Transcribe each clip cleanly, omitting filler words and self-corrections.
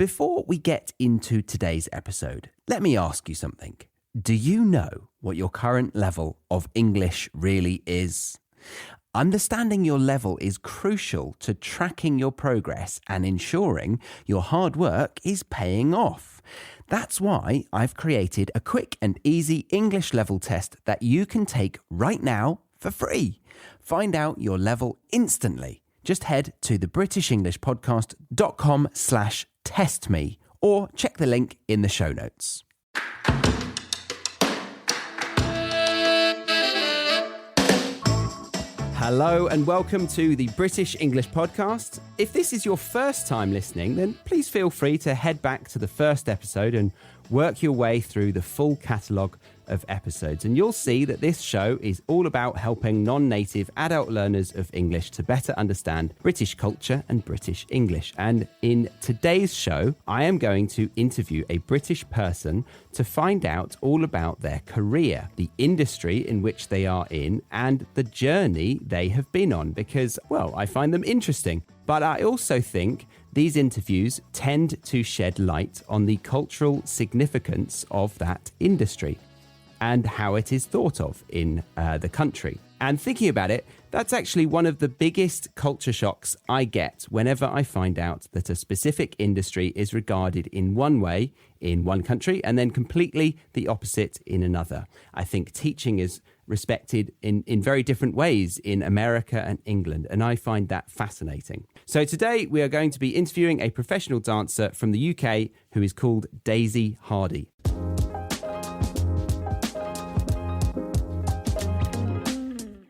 Before we get into today's episode, let me ask you something. Do you know what your current level of English really is? Understanding your level is crucial to tracking your progress and ensuring your hard work is paying off. That's why I've created a quick and easy English level test that you can take right now for free. Find out your level instantly. Just head to thebritishenglishpodcast.com/testme or check the link in the show notes. Hello and welcome to the British English Podcast. If this is your first time listening, then please feel free to head back to the first episode and work your way through the full catalogue of episodes. And you'll see that this show is all about helping non-native adult learners of English to better understand British culture and British English. And in today's show, I am going to interview a British person to find out all about their career, the industry in which they are in, and the journey they have been on because, well, I find them interesting. But I also think these interviews tend to shed light on the cultural significance of that industry and how it is thought of in the country. And thinking about it, that's actually one of the biggest culture shocks I get whenever I find out that a specific industry is regarded in one way in one country and then completely the opposite in another. I think teaching is respected in very different ways in America and England, and I find that fascinating. So today we are going to be interviewing a professional dancer from the UK who is called Daisy Hardy.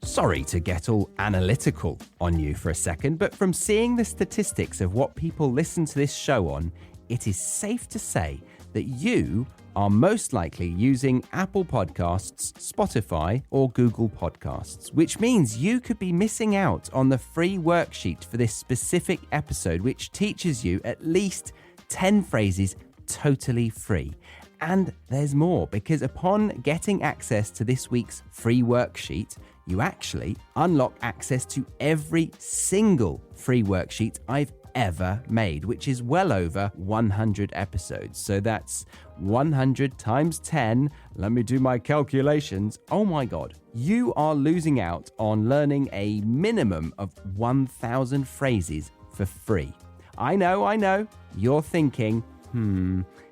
Sorry to get all analytical on you for a second, but from seeing the statistics of what people listen to this show on, it is safe to say that you are most likely using Apple Podcasts, Spotify, or Google Podcasts, which means you could be missing out on the free worksheet for this specific episode, which teaches you at least 10 phrases totally free. And there's more, because upon getting access to this week's free worksheet, you actually unlock access to every single free worksheet I've ever made, which is well over 100 episodes. So that's 100 times 10. Let me do my calculations. Oh my God. You are losing out on learning a minimum of 1,000 phrases for free. I know. You're thinking,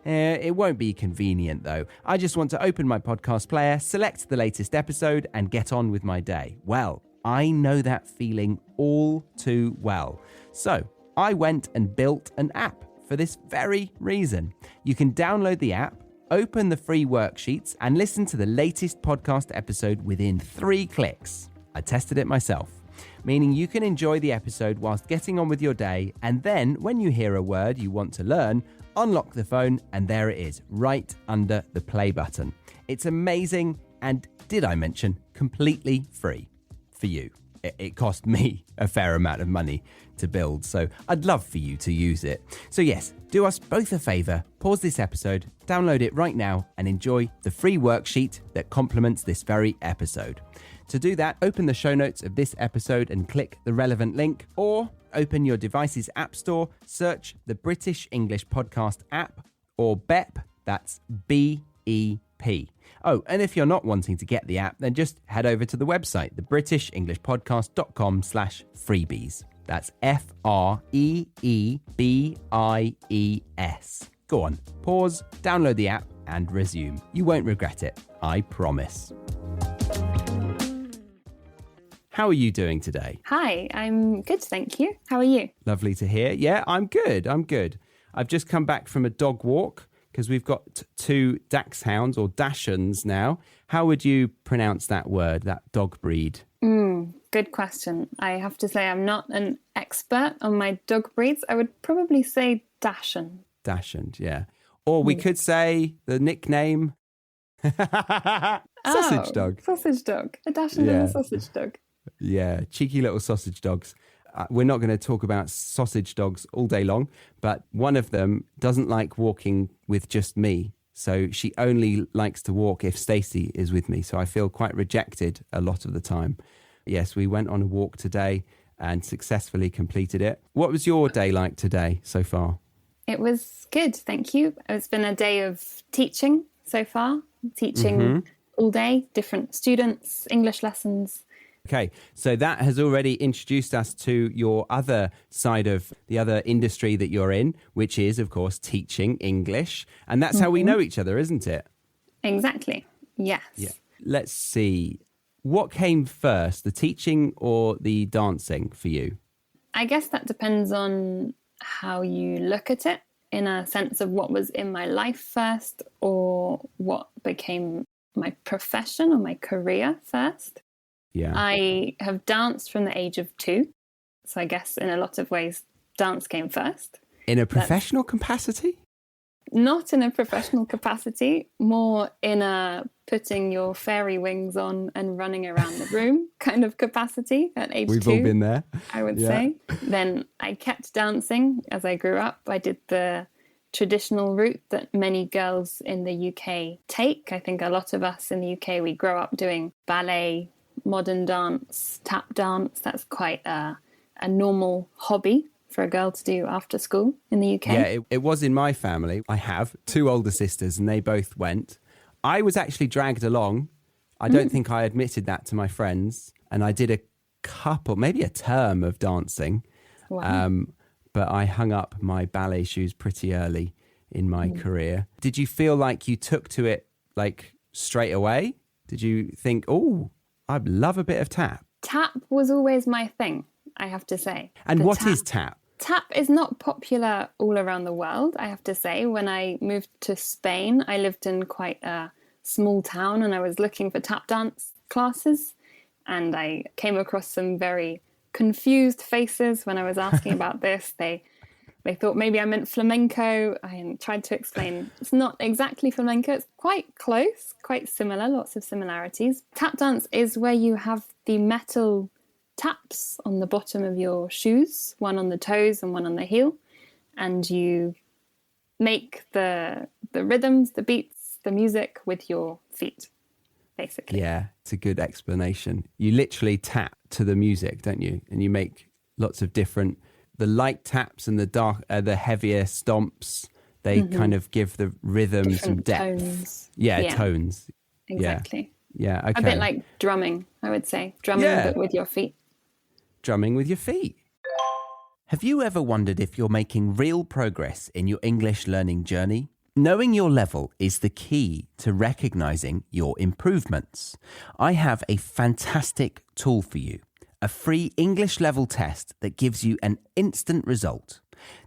it won't be convenient though. I just want to open my podcast player, select the latest episode, and get on with my day. Well, I know that feeling all too well. So I went and built an app for this very reason. You can download the app, open the free worksheets, and listen to the latest podcast episode within 3 clicks. I tested it myself, meaning you can enjoy the episode whilst getting on with your day, and then when you hear a word you want to learn, unlock the phone, and there it is, right under the play button. It's amazing, and did I mention, completely free for you. It cost me a fair amount of money to build, so I'd love for you to use it. So yes, do us both a favour, pause this episode, download it right now, and enjoy the free worksheet that complements this very episode. To do that, open the show notes of this episode and click the relevant link, or open your device's app store, search the British English Podcast app, or BEP, that's B-E-P. Oh, and if you're not wanting to get the app, then just head over to the website, thebritishenglishpodcast.com/freebies. That's F-R-E-E-B-I-E-S. Go on, pause, download the app, and resume. You won't regret it, I promise. How are you doing today? Hi, I'm good, thank you. How are you? Lovely to hear. Yeah, I'm good. I've just come back from a dog walk because we've got 2 dachshunds or dachshunds now. How would you pronounce that word, that dog breed? Good question. I have to say I'm not an expert on my dog breeds. I would probably say Dachshund. Dachshund, yeah. Or we could say the nickname Sausage Dog. Sausage Dog. A Dachshund and a Sausage Dog. Yeah, cheeky little sausage dogs. We're not going to talk about sausage dogs all day long, but one of them doesn't like walking with just me. So she only likes to walk if Stacey is with me. So I feel quite rejected a lot of the time. Yes, we went on a walk today and successfully completed it. What was your day like today so far? It was good, thank you. It's been a day of teaching so far, teaching all day, different students, English lessons. Okay, so that has already introduced us to your other side of the other industry that you're in, which is, of course, teaching English. And that's how we know each other, isn't it? Exactly, yes. Yeah. Let's see. What came first, the teaching or the dancing for you? I guess that depends on how you look at it, in a sense of what was in my life first or what became my profession or my career first. Yeah. I have danced from the age of 2. So I guess in a lot of ways, dance came first. In a professional capacity? Not in a professional capacity, more in a putting your fairy wings on and running around the room kind of capacity at age 2. We've all been there. I would say. Then I kept dancing as I grew up. I did the traditional route that many girls in the UK take. I think a lot of us in the UK, we grow up doing ballet, modern dance, tap dance. That's quite a normal hobby for a girl to do after school in the UK. Yeah, it was in my family. I have 2 older sisters and they both went. I was actually dragged along. I don't think I admitted that to my friends. And I did a couple, maybe a term of dancing. Wow. But I hung up my ballet shoes pretty early in my career. Did you feel like you took to it like straight away? Did you think, oh, I'd love a bit of tap? Tap was always my thing, I have to say. And what is tap? Tap is not popular all around the world, I have to say. When I moved to Spain, I lived in quite a small town and I was looking for tap dance classes. And I came across some very confused faces when I was asking about this. They thought maybe I meant flamenco. I tried to explain it's not exactly flamenco. It's quite close, quite similar, lots of similarities. Tap dance is where you have the metal taps on the bottom of your shoes, one on the toes and one on the heel, and you make the rhythms, the beats, the music with your feet, basically. Yeah, it's a good explanation. You literally tap to the music, don't you? And you make lots of different, the light taps and the dark, the heavier stomps. They kind of give the rhythm Different some depth. tones. Yeah, tones. Exactly. Yeah, okay. A bit like drumming, I would say. Drumming, but with your feet. Drumming with your feet. Have you ever wondered if you're making real progress in your English learning journey? Knowing your level is the key to recognizing your improvements. I have a fantastic tool for you, a free English level test that gives you an instant result.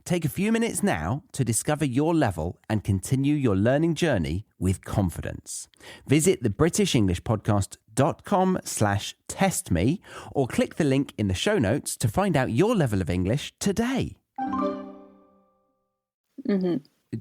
Take a few minutes now to discover your level and continue your learning journey with confidence. Visit thebritishenglishpodcast.com/testme or click the link in the show notes to find out your level of English today.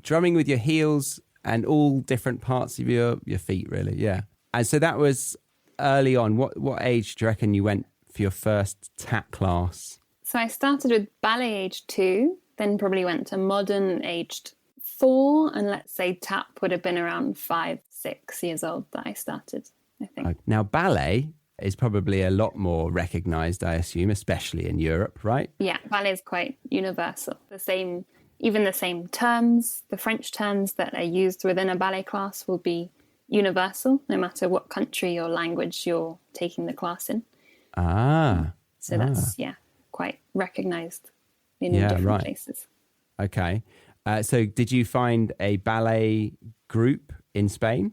Drumming with your heels and all different parts of your feet, really, yeah. And so that was early on. What age do you reckon you went for your first tap class? So I started with ballet age 2, then probably went to modern aged 4, and let's say tap would have been around 5, 6 years old that I started, I think. Now, ballet is probably a lot more recognised, I assume, especially in Europe, right? Yeah, ballet is quite universal. Even the same terms, the French terms that are used within a ballet class will be universal, no matter what country or language you're taking the class in. So that's, quite recognised in different places. Okay. So did you find a ballet group in Spain?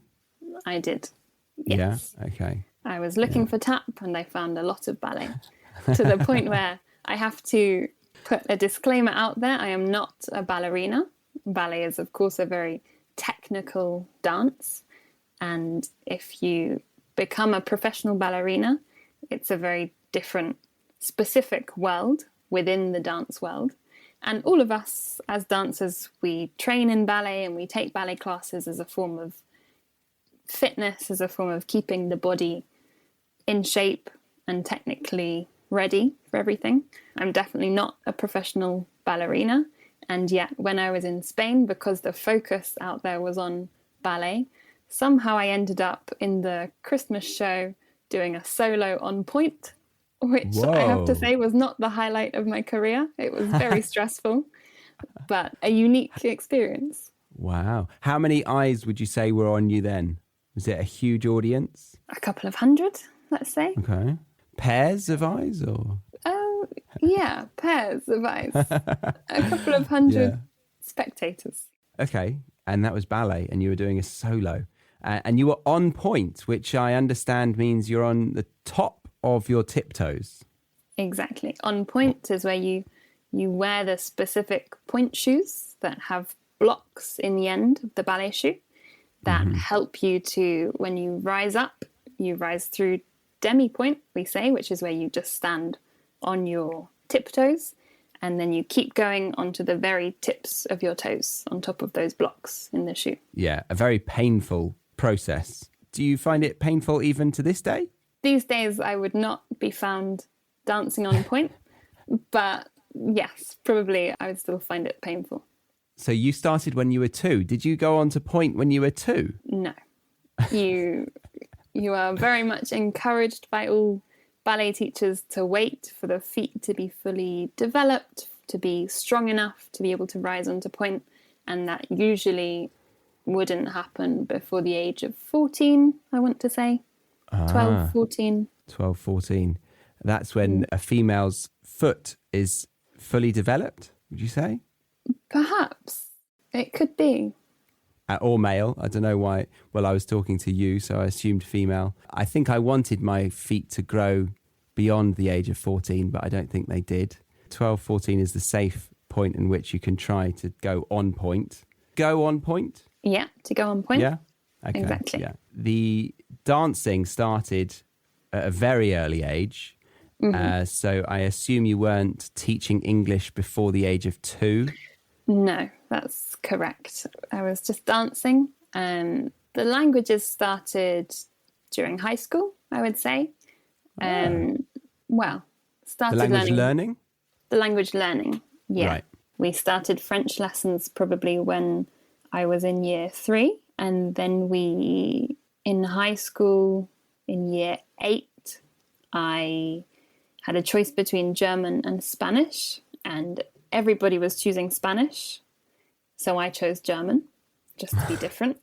I did, yes. Yeah, okay. I was looking for tap and I found a lot of ballet to the point where I have to put a disclaimer out there. I am not a ballerina. Ballet is, of course, a very technical dance. And if you become a professional ballerina, it's a very different, specific world within the dance world. And all of us as dancers, we train in ballet and we take ballet classes as a form of fitness, as a form of keeping the body in shape and technically ready for everything. I'm definitely not a professional ballerina. And yet when I was in Spain, because the focus out there was on ballet, somehow I ended up in the Christmas show doing a solo on point, which I have to say was not the highlight of my career. It was very stressful. but a unique experience. Wow. How many eyes would you say were on you then? Was it a huge audience? A couple of hundred, let's say. Okay. Pairs of eyes or? Yeah, pairs of eyes. A couple of hundred spectators. Okay. And that was ballet and you were doing a solo. And you were on point, which I understand means you're on the top of your tiptoes. Exactly. On point is where you wear the specific point shoes that have blocks in the end of the ballet shoe that help you to, when you rise up, you rise through demi-point, we say, which is where you just stand on your tiptoes, and then you keep going onto the very tips of your toes on top of those blocks in the shoe. Yeah, a very painful process. Do you find it painful even to this day? These days I would not be found dancing on point, but yes, probably I would still find it painful. So you started when you were 2. Did you go on to point when you were 2? No. You are very much encouraged by all ballet teachers to wait for the feet to be fully developed, to be strong enough to be able to rise onto point, and that usually wouldn't happen before the age of 14, I want to say. 12, 14. 12, 14. That's when a female's foot is fully developed, would you say? Perhaps. It could be. Or male. I don't know why. Well, I was talking to you, so I assumed female. I think I wanted my feet to grow beyond the age of 14, but I don't think they did. 12, 14 is the safe point in which you can try to go on point. Go on point? Yeah, to go on point. Yeah? Okay. Exactly. Yeah. The dancing started at a very early age. So I assume you weren't teaching English before the age of 2? No, that's correct. I was just dancing. The languages started during high school, I would say. Started the language learning? The language learning, yeah. Right. We started French lessons probably when I was in year 3. And then in high school, in year 8, I had a choice between German and Spanish, and everybody was choosing Spanish. So I chose German, just to be different.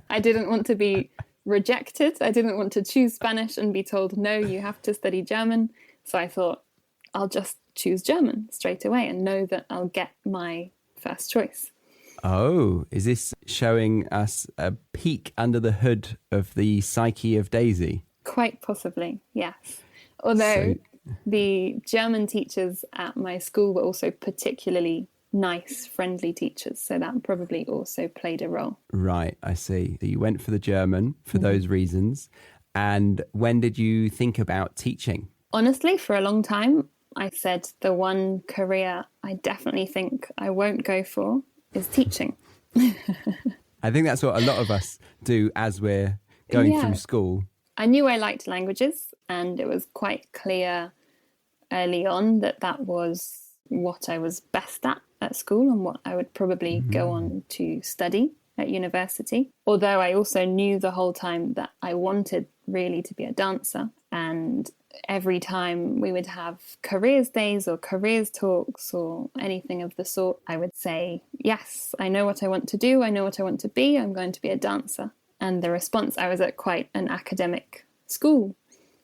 I didn't want to be rejected. I didn't want to choose Spanish and be told, no, you have to study German. So I thought, I'll just choose German straight away and know that I'll get my first choice. Oh, is this showing us a peek under the hood of the psyche of Daisy? Quite possibly, yes. Although the German teachers at my school were also particularly nice, friendly teachers. So that probably also played a role. Right, I see. So you went for the German for those reasons. And when did you think about teaching? Honestly, for a long time, I said the one career I definitely think I won't go for is teaching. I think that's what a lot of us do as we're going through school. I knew I liked languages, and it was quite clear early on that that was what I was best at school and what I would probably go on to study at university. Although I also knew the whole time that I wanted really to be a dancer. And every time we would have careers days or careers talks or anything of the sort, I would say, yes, I know what I want to do. I know what I want to be. I'm going to be a dancer. And the response, I was at quite an academic school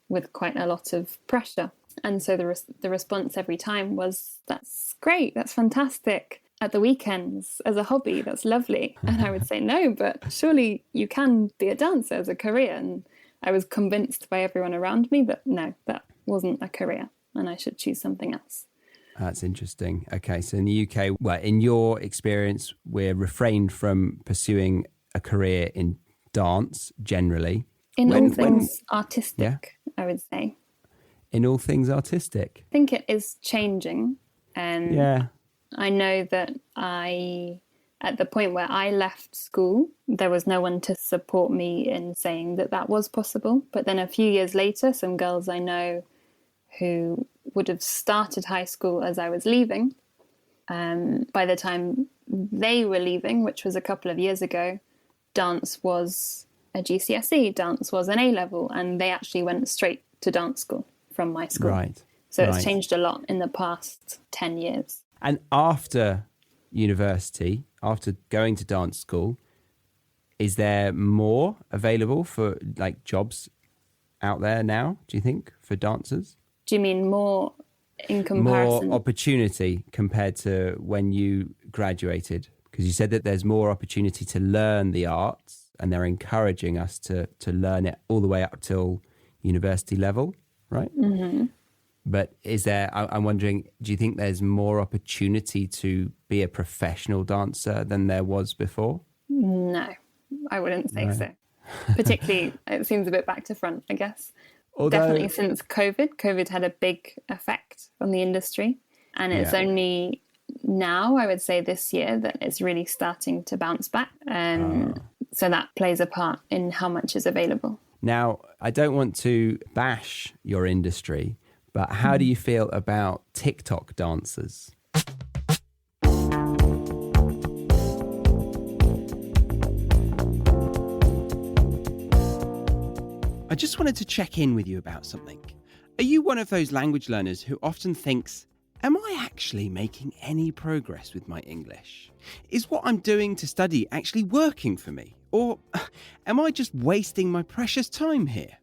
with quite a lot of pressure. And so the response every time was, that's great, that's fantastic. At the weekends, as a hobby, that's lovely. And I would say, no, but surely you can be a dancer as a career. And I was convinced by everyone around me that no, that wasn't a career and I should choose something else. That's interesting. Okay, so in the UK, well, in your experience, we're refrained from pursuing a career in dance generally. In all things artistic, I would say. In all things artistic? I think it is changing. I know that at the point where I left school, there was no one to support me in saying that that was possible. But then a few years later, some girls I know who would have started high school as I was leaving, by the time they were leaving, which was a couple of years ago, dance was a GCSE, dance was an A-level, and they actually went straight to dance school from my school. Right. So it's changed a lot in the past 10 years. And after university, after going to dance school, is there more available for like jobs out there now, do you think, for dancers? Do you mean more in comparison? More opportunity compared to when you graduated? Because you said that there's more opportunity to learn the arts and they're encouraging us to learn it all the way up till university level, right? Mm-hmm. But I'm wondering, do you think there's more opportunity to be a professional dancer than there was before? No, I wouldn't say so. Particularly, it seems a bit back to front, I guess. Definitely since COVID had a big effect on the industry. And it's only now, I would say this year, that it's really starting to bounce back. So that plays a part in how much is available. Now, I don't want to bash your industry, but how do you feel about TikTok dancers? I just wanted to check in with you about something. Are you one of those language learners who often thinks, am I actually making any progress with my English? Is what I'm doing to study actually working for me? Or am I just wasting my precious time here?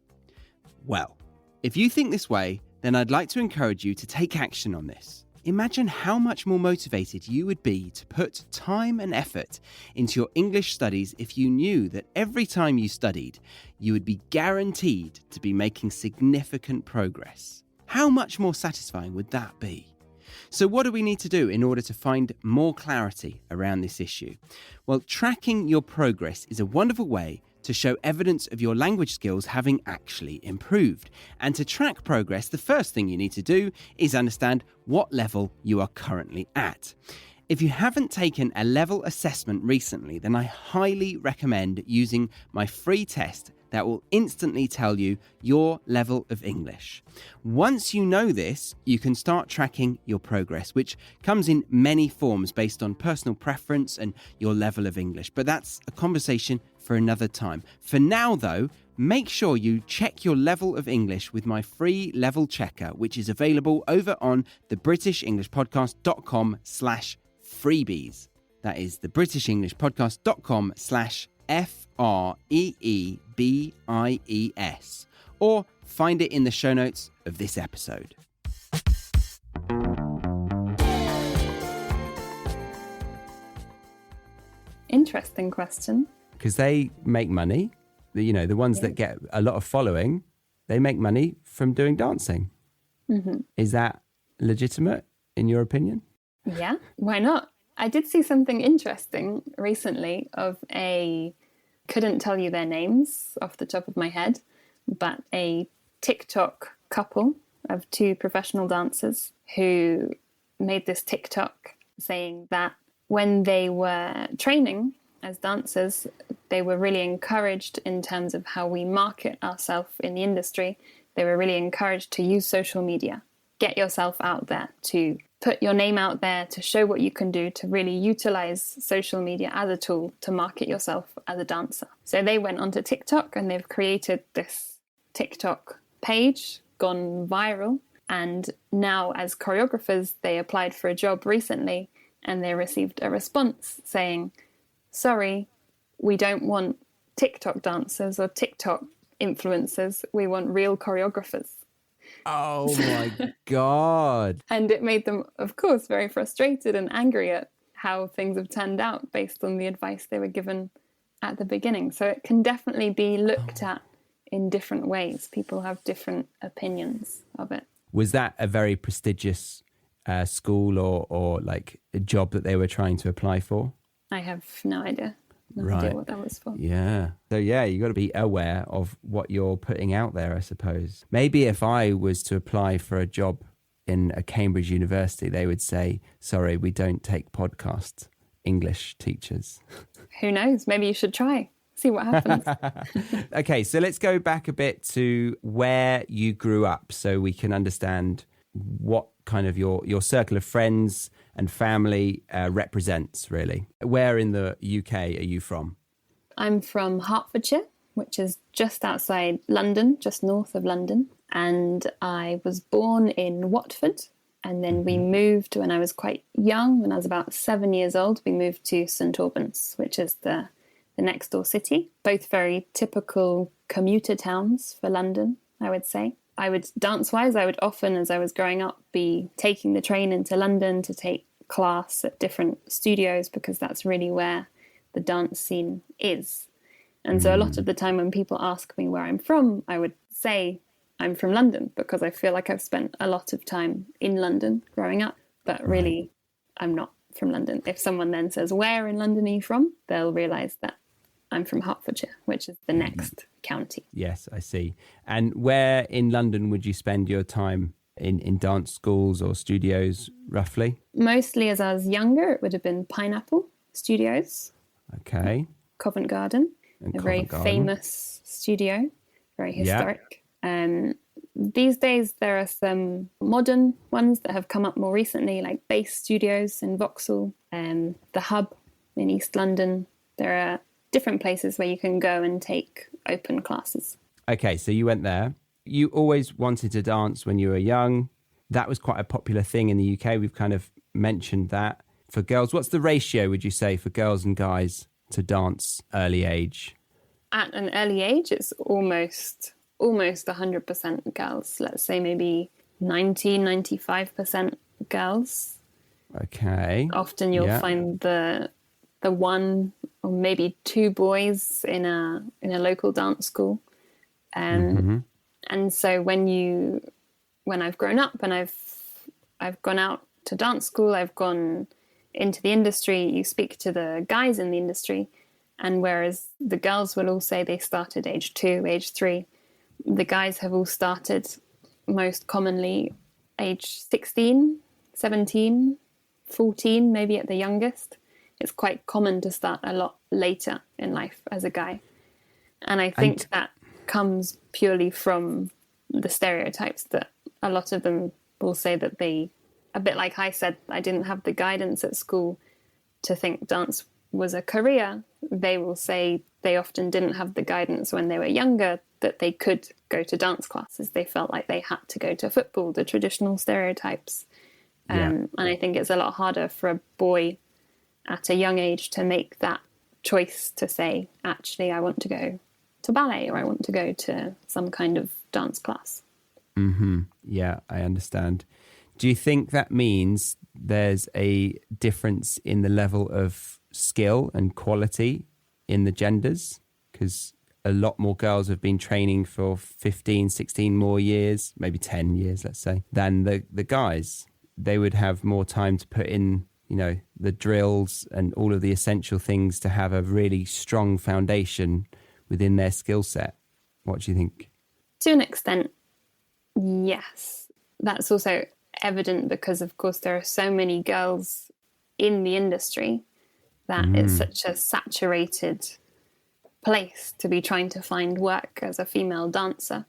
Well, if you think this way, then I'd like to encourage you to take action on this. Imagine how much more motivated you would be to put time and effort into your English studies if you knew that every time you studied, you would be guaranteed to be making significant progress. How much more satisfying would that be? So what do we need to do in order to find more clarity around this issue? Well, tracking your progress is a wonderful way to show evidence of your language skills having actually improved. And to track progress, the first thing you need to do is understand what level you are currently at. If you haven't taken a level assessment recently, then I highly recommend using my free test that will instantly tell you your level of English. Once you know this, you can start tracking your progress, which comes in many forms based on personal preference and your level of English. But that's a conversation for another time. For now, though, make sure you check your level of English with my free level checker, which is available over on thebritishenglishpodcast.com/freebies. That is thebritishenglishpodcast.com/FREEBIES, or find it in the show notes of this episode. Interesting question. Because they make money, the ones that get a lot of following, they make money from doing dancing. Mm-hmm. Is that legitimate in your opinion? Yeah, why not? I did see something interesting recently of couldn't tell you their names off the top of my head, but a TikTok couple of two professional dancers who made this TikTok saying that when they were training as dancers, they were really encouraged in terms of how we market ourselves in the industry. They were really encouraged to use social media, get yourself out there, to put your name out there, to show what you can do, to really utilize social media as a tool to market yourself as a dancer. So they went onto TikTok and they've created this TikTok page, gone viral. And now as choreographers, they applied for a job recently and they received a response saying, sorry, we don't want TikTok dancers or TikTok influencers. We want real choreographers. Oh my God. And it made them, of course, very frustrated and angry at how things have turned out based on the advice they were given at the beginning. So it can definitely be looked at in different ways. People have different opinions of it. Was that a very prestigious school or like a job that they were trying to apply for? I have no idea. No idea what that was for. Yeah. So you got to be aware of what you're putting out there, I suppose. Maybe if I was to apply for a job in a Cambridge university, they would say, sorry, we don't take podcast English teachers. Who knows? Maybe you should try. See what happens. Okay, so let's go back a bit to where you grew up so we can understand what kind of your circle of friends and family represents, really. Where in the UK are you from? I'm from Hertfordshire, which is just outside London, just north of London. And I was born in Watford And then we moved when I was quite young, when I was about 7 years old, we moved to St Albans, which is the next door city. Both very typical commuter towns for London, I would say. I would, dance-wise, I would often, as I was growing up, be taking the train into London to take class at different studios, because that's really where the dance scene is. And so a lot of the time when people ask me where I'm from, I would say I'm from London, because I feel like I've spent a lot of time in London growing up, but really I'm not from London. If someone then says, where in London are you from? They'll realise that I'm from Hertfordshire, which is the next county. Yes, I see. And where in London would you spend your time in dance schools or studios, roughly? Mostly as I was younger, it would have been Pineapple Studios. Okay. Covent Garden, a very famous studio, very historic. These days there are some modern ones that have come up more recently, like Bass Studios in Vauxhall, the Hub in East London. There are different places where you can go and take open classes. Okay, so you went there. You always wanted to dance when you were young. That was quite a popular thing in the UK. We've kind of mentioned that. For girls, what's the ratio, would you say, for girls and guys to dance early age? At an early age, it's almost 100% girls. Let's say maybe 95% girls. Okay. Often you'll find the one or maybe two boys in a local dance school. And so when I've grown up and I've gone out to dance school, I've gone into the industry, you speak to the guys in the industry, and whereas the girls will all say they started age 2, age 3, the guys have all started most commonly age 16, 17, 14, maybe at the youngest. It's quite common to start a lot later in life as a guy. And I think that comes purely from the stereotypes that a lot of them will say that they, a bit like I said, I didn't have the guidance at school to think dance was a career. They will say they often didn't have the guidance when they were younger that they could go to dance classes. They felt like they had to go to football, the traditional stereotypes. And I think it's a lot harder for a boy at a young age to make that choice to say, actually, I want to go to ballet or I want to go to some kind of dance class. Yeah, I understand. Do you think that means there's a difference in the level of skill and quality in the genders? Because a lot more girls have been training for 15, 16 more years, maybe 10 years, let's say, than the guys. They would have more time to put in, the drills and all of the essential things to have a really strong foundation within their skill set. What do you think? To an extent, yes. That's also evident because, of course, there are so many girls in the industry that it's such a saturated place to be trying to find work as a female dancer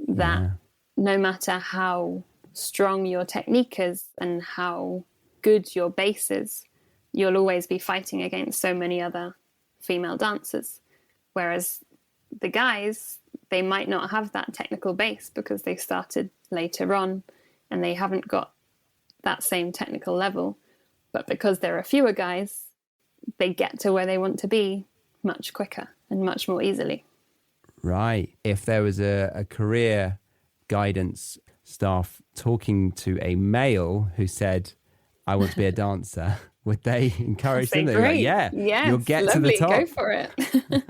that no matter how strong your technique is and how good your base is, you'll always be fighting against so many other female dancers. Whereas the guys, they might not have that technical base because they started later on and they haven't got that same technical level. But because there are fewer guys, they get to where they want to be much quicker and much more easily. Right. If there was a career guidance staff talking to a male who said, I want to be a dancer, would they encourage them? Great. Like, yes, you'll get lovely. To the top. Go for it.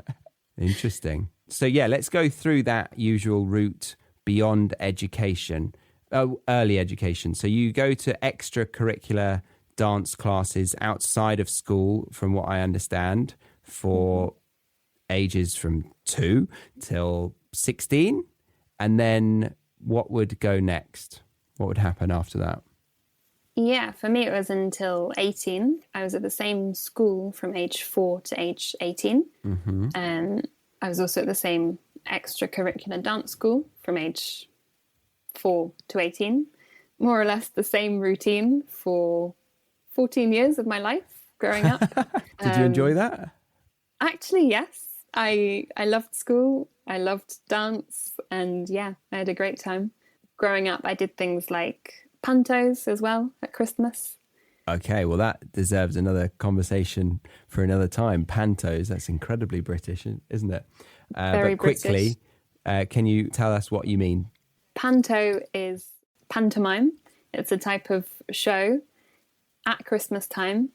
Interesting. So let's go through that usual route beyond education, early education. So you go to extracurricular dance classes outside of school, from what I understand, for ages from 2 till 16. And then what would go next? What would happen after that? Yeah, for me, it was until 18. I was at the same school from age 4 to age 18. And I was also at the same extracurricular dance school from age 4 to 18. More or less the same routine for 14 years of my life growing up. Did you enjoy that? Actually, yes. I loved school. I loved dance. And I had a great time. Growing up, I did things like pantos as well at Christmas. Okay, well, that deserves another conversation for another time. Pantos, that's incredibly British, isn't it? Very but quickly, can you tell us what you mean? Panto is pantomime. It's a type of show at Christmas time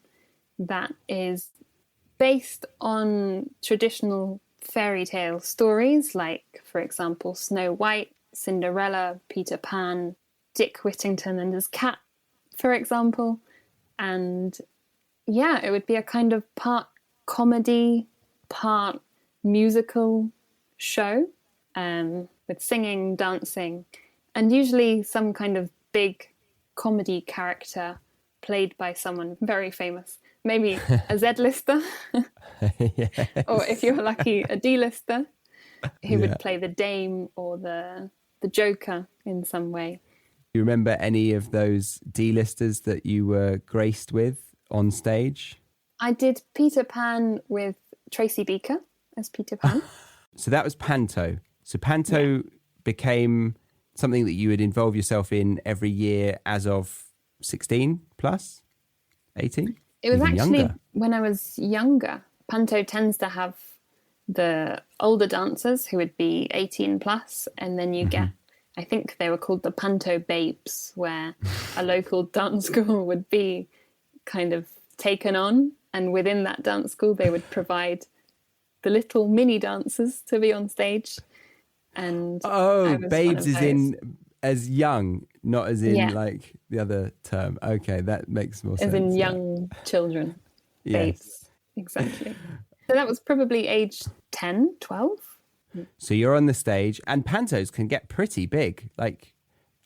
that is based on traditional fairy tale stories, like, for example, Snow White, Cinderella, Peter Pan, Dick Whittington and his cat, for example. And yeah, it would be a kind of part comedy, part musical show, with singing, dancing, and usually some kind of big comedy character played by someone very famous. Maybe a Z-lister, Yes. or if you're lucky, a D-lister, who would play the Dame or the Joker in some way. Do you remember any of those D-listers that you were graced with on stage? I did Peter Pan with Tracy Beaker as Peter Pan. So that was Panto. So Panto became something that you would involve yourself in every year as of 16 plus, 18? It was Even actually younger. when I was younger. Panto tends to have the older dancers who would be 18 plus, and then you get, I think they were called the Panto Babes, where a local dance school would be kind of taken on, and within that dance school they would provide the little mini dancers to be on stage. And I Oh, was babes one of is those. in as young, not as in Yeah. like the other term. Okay, that makes more sense. As in yeah. young children. Yes. Babes. Exactly. So that was probably age 10, 12. So you're on the stage, and pantos can get pretty big. Like,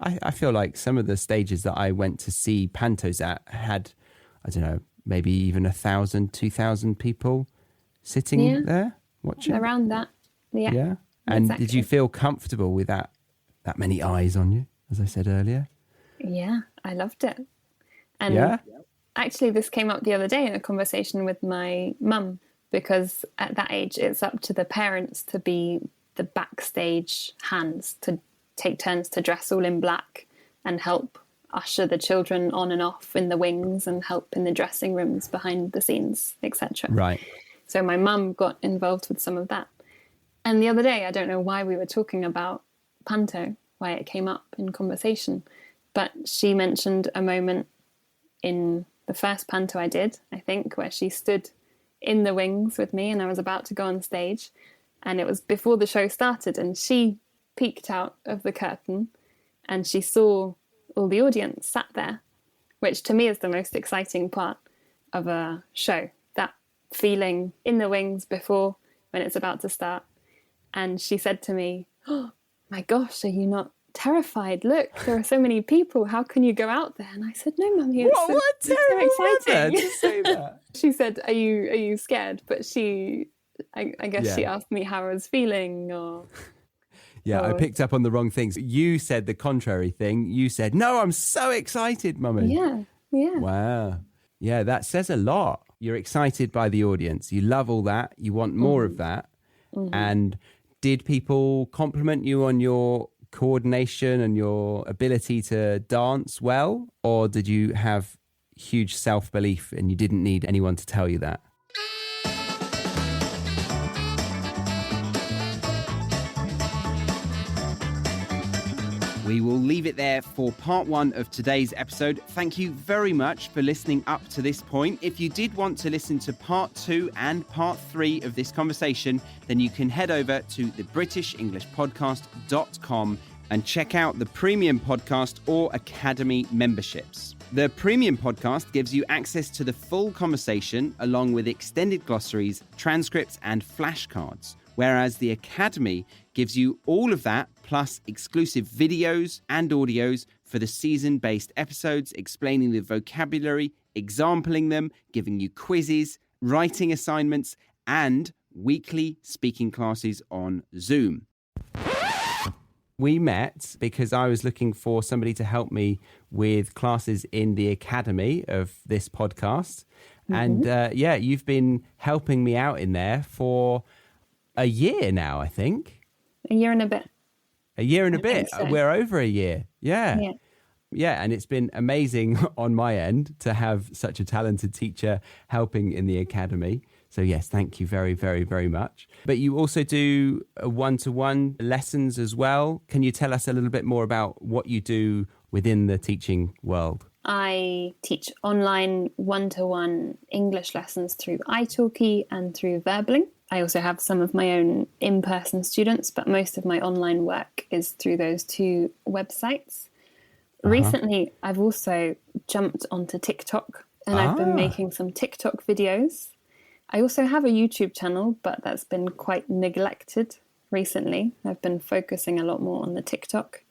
I feel like some of the stages that I went to see pantos at had, I don't know, maybe even 1,000, 2,000 people sitting there watching. Around that. Yeah. Yeah. And exactly. did you feel comfortable with that many eyes on you, as I said earlier? Yeah, I loved it. And Yeah? actually, this came up the other day in a conversation with my mum, because at that age, it's up to the parents to be the backstage hands, to take turns to dress all in black and help usher the children on and off in the wings and help in the dressing rooms behind the scenes, etc. Right. So my mum got involved with some of that. And the other day, I don't know why we were talking about Panto, why it came up in conversation, but she mentioned a moment in the first Panto I did, I think, where she stood in the wings with me and I was about to go on stage, and it was before the show started, and she peeked out of the curtain and she saw all the audience sat there, which to me is the most exciting part of a show, that feeling in the wings before when it's about to start. And she said to me, "Oh my gosh, are you not terrified? Look, there are so many people. How can you go out there?" And I said, "No, Mummy, it's What a so terrible exciting." weather to say that. She said, "Are you scared?" But I guess she Yeah. asked me how I was feeling, or Yeah, I Oh. picked up on the wrong things. You said the contrary thing. You said, "No, I'm so excited, Mummy." yeah. Wow. Yeah, that says a lot. You're excited by the audience. You love all that. You want more of that. And did people compliment you on your coordination and your ability to dance well? Or did you have huge self-belief and you didn't need anyone to tell you that? We will leave it there for part one of today's episode. Thank you very much for listening up to this point. If you did want to listen to part two and part three of this conversation, then you can head over to thebritishenglishpodcast.com and check out the premium podcast or academy memberships. The premium podcast gives you access to the full conversation along with extended glossaries, transcripts and flashcards, whereas the academy gives you all of that plus exclusive videos and audios for the season-based episodes, explaining the vocabulary, exampling them, giving you quizzes, writing assignments, and weekly speaking classes on Zoom. We met because I was looking for somebody to help me with classes in the academy of this podcast. And you've been helping me out in there for a year now, I think. A year and a bit. A year and a I think bit. so. We're over a year. Yeah. Yeah, and it's been amazing on my end to have such a talented teacher helping in the academy. So yes, thank you very, very, very much. But you also do one-to-one lessons as well. Can you tell us a little bit more about what you do within the teaching world? I teach online one-to-one English lessons through italki and through Verbling. I also have some of my own in-person students, but most of my online work is through those two websites. Recently, I've also jumped onto TikTok and I've been making some TikTok videos. I also have a YouTube channel, but that's been quite neglected recently. I've been focusing a lot more on the TikTok.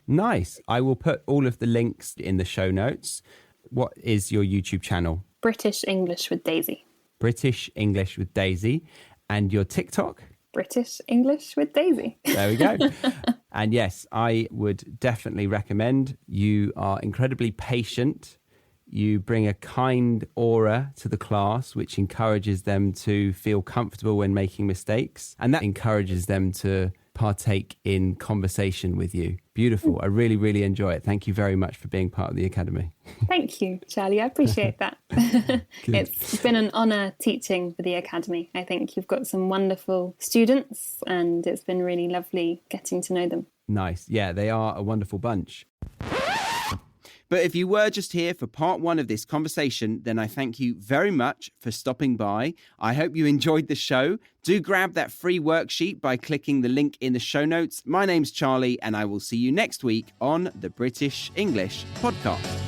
Nice. I will put all of the links in the show notes. What is your YouTube channel? British English with Daisy. British English with Daisy. And your TikTok? British English with Daisy. There we go. And yes, I would definitely recommend. You are incredibly patient. You bring a kind aura to the class, which encourages them to feel comfortable when making mistakes. And that encourages them to partake in conversation with you. Beautiful. I really, really enjoy it. Thank you very much for being part of the Academy. Thank you, Charlie. I appreciate that. It's been an honour teaching for the Academy. I think you've got some wonderful students and it's been really lovely getting to know them. Nice. Yeah, they are a wonderful bunch. But if you were just here for part one of this conversation, then I thank you very much for stopping by. I hope you enjoyed the show. Do grab that free worksheet by clicking the link in the show notes. My name's Charlie, and I will see you next week on the British English Podcast.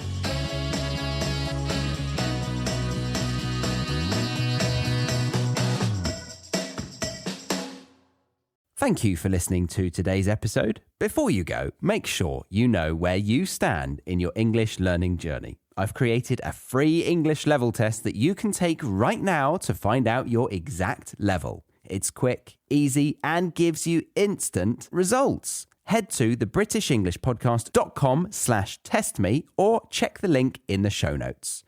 Thank you for listening to today's episode. Before you go, make sure you know where you stand in your English learning journey. I've created a free English level test that you can take right now to find out your exact level. It's quick, easy, and gives you instant results. Head to thebritishenglishpodcast.com/testme or check the link in the show notes.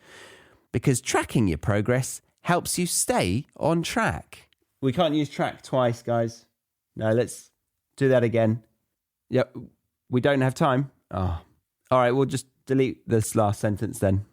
Because tracking your progress helps you stay on track. We can't use track twice, guys. No, let's do that again. Yep, we don't have time. Oh. All right, we'll just delete this last sentence then.